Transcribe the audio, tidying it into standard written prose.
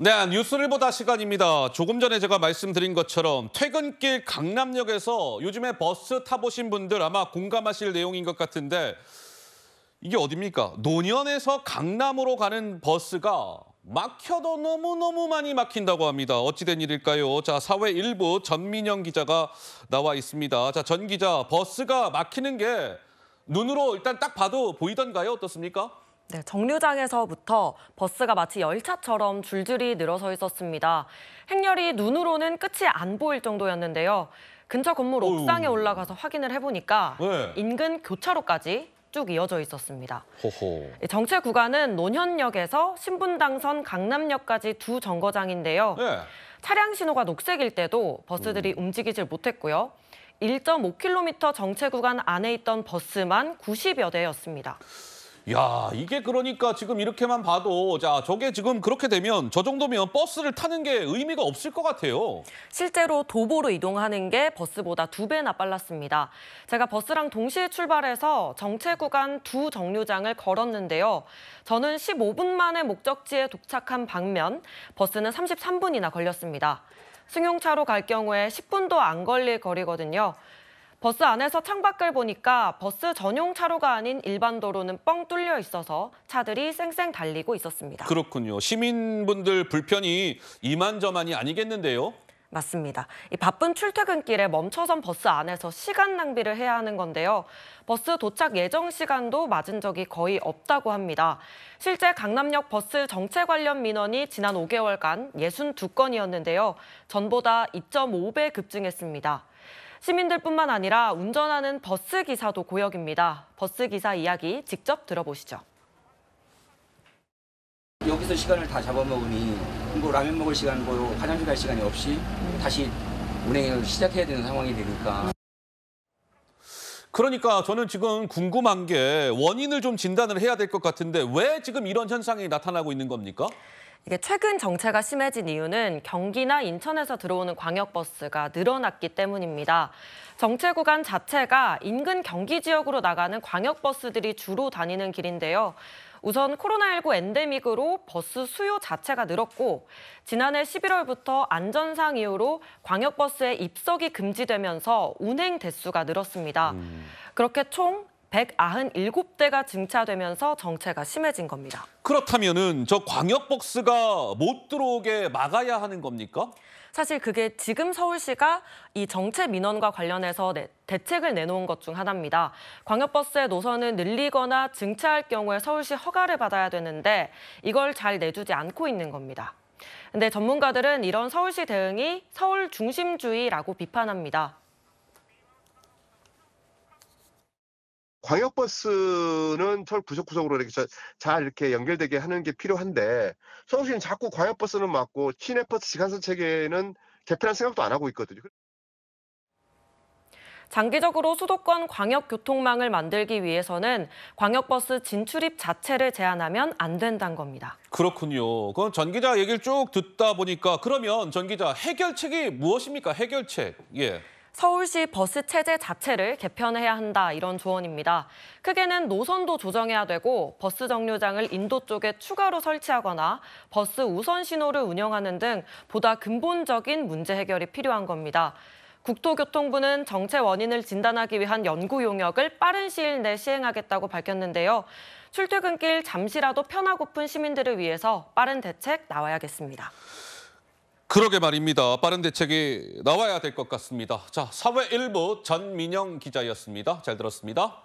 네, 뉴스를 보다 시간입니다. 조금 전에 제가 말씀드린 것처럼 퇴근길 강남역에서 요즘에 버스 타보신 분들 아마 공감하실 내용인 것 같은데 이게 어딥니까? 노년에서 강남으로 가는 버스가 막혀도 너무너무 많이 막힌다고 합니다. 어찌된 일일까요? 자, 사회 일부 전민영 기자가 나와 있습니다. 자, 전 기자, 버스가 막히는 게 눈으로 일단 딱 봐도 보이던가요? 어떻습니까? 네, 정류장에서부터 버스가 마치 열차처럼 줄줄이 늘어서 있었습니다. 행렬이 눈으로는 끝이 안 보일 정도였는데요. 근처 건물 옥상에 올라가서 확인을 해보니까 네. 인근 교차로까지 쭉 이어져 있었습니다. 호호. 정체 구간은 논현역에서 신분당선 강남역까지 두 정거장인데요. 네. 차량 신호가 녹색일 때도 버스들이 움직이질 못했고요. 1.5km 정체 구간 안에 있던 버스만 90여 대였습니다. 야, 이게 그러니까 지금 이렇게만 봐도 자, 저게 지금 그렇게 되면 저 정도면 버스를 타는 게 의미가 없을 것 같아요. 실제로 도보로 이동하는 게 버스보다 2배나 빨랐습니다. 제가 버스랑 동시에 출발해서 정체 구간 두 정류장을 걸었는데요. 저는 15분 만에 목적지에 도착한 반면 버스는 33분이나 걸렸습니다. 승용차로 갈 경우에 10분도 안 걸릴 거리거든요. 버스 안에서 창밖을 보니까 버스 전용 차로가 아닌 일반 도로는 뻥 뚫려 있어서 차들이 쌩쌩 달리고 있었습니다. 그렇군요. 시민분들 불편이 이만저만이 아니겠는데요? 맞습니다. 이 바쁜 출퇴근길에 멈춰선 버스 안에서 시간 낭비를 해야 하는 건데요. 버스 도착 예정 시간도 맞은 적이 거의 없다고 합니다. 실제 강남역 버스 정체 관련 민원이 지난 5개월간 62건이었는데요. 전보다 2.5배 급증했습니다. 시민들뿐만 아니라 운전하는 버스 기사도 고역입니다. 버스 기사 이야기 직접 들어보시죠. 여기서 시간을 다 잡아먹으니 뭐 라면 먹을 시간, 뭐 화장실 갈 시간이 없이 다시 운행을 시작해야 되는 상황이 되니까. 그러니까 저는 지금 궁금한 게 원인을 좀 진단을 해야 될 것 같은데 왜 지금 이런 현상이 나타나고 있는 겁니까? 이게 최근 정체가 심해진 이유는 경기나 인천에서 들어오는 광역버스가 늘어났기 때문입니다. 정체 구간 자체가 인근 경기 지역으로 나가는 광역버스들이 주로 다니는 길인데요. 우선 코로나19 엔데믹으로 버스 수요 자체가 늘었고 지난해 11월부터 안전상 이유로 광역버스의 입석이 금지되면서 운행 대수가 늘었습니다. 그렇게 총 197대가 증차되면서 정체가 심해진 겁니다. 그렇다면은 저 광역버스가 못 들어오게 막아야 하는 겁니까? 사실 그게 지금 서울시가 이 정체 민원과 관련해서 대책을 내놓은 것 중 하나입니다. 광역버스의 노선을 늘리거나 증차할 경우에 서울시 허가를 받아야 되는데 이걸 잘 내주지 않고 있는 겁니다. 근데 전문가들은 이런 서울시 대응이 서울 중심주의라고 비판합니다. 광역버스는 서울 구석구석으로 이렇게 잘 이렇게 연결되게 하는 게 필요한데 서울시는 자꾸 광역버스는 막고 시내버스 지간선 체계는 개편할 생각도 안 하고 있거든요. 장기적으로 수도권 광역교통망을 만들기 위해서는 광역버스 진출입 자체를 제한하면 안 된다는 겁니다. 그렇군요. 그럼 전 기자 얘기를 쭉 듣다 보니까 그러면 전 기자 해결책이 무엇입니까? 해결책. 예. 서울시 버스 체제 자체를 개편해야 한다 이런 조언입니다. 크게는 노선도 조정해야 되고 버스 정류장을 인도 쪽에 추가로 설치하거나 버스 우선 신호를 운영하는 등 보다 근본적인 문제 해결이 필요한 겁니다. 국토교통부는 정체 원인을 진단하기 위한 연구 용역을 빠른 시일 내 시행하겠다고 밝혔는데요. 출퇴근길 잠시라도 편하고픈 시민들을 위해서 빠른 대책 나와야겠습니다. 그러게 말입니다. 빠른 대책이 나와야 될 것 같습니다. 자, 사회 일부 전민영 기자였습니다. 잘 들었습니다.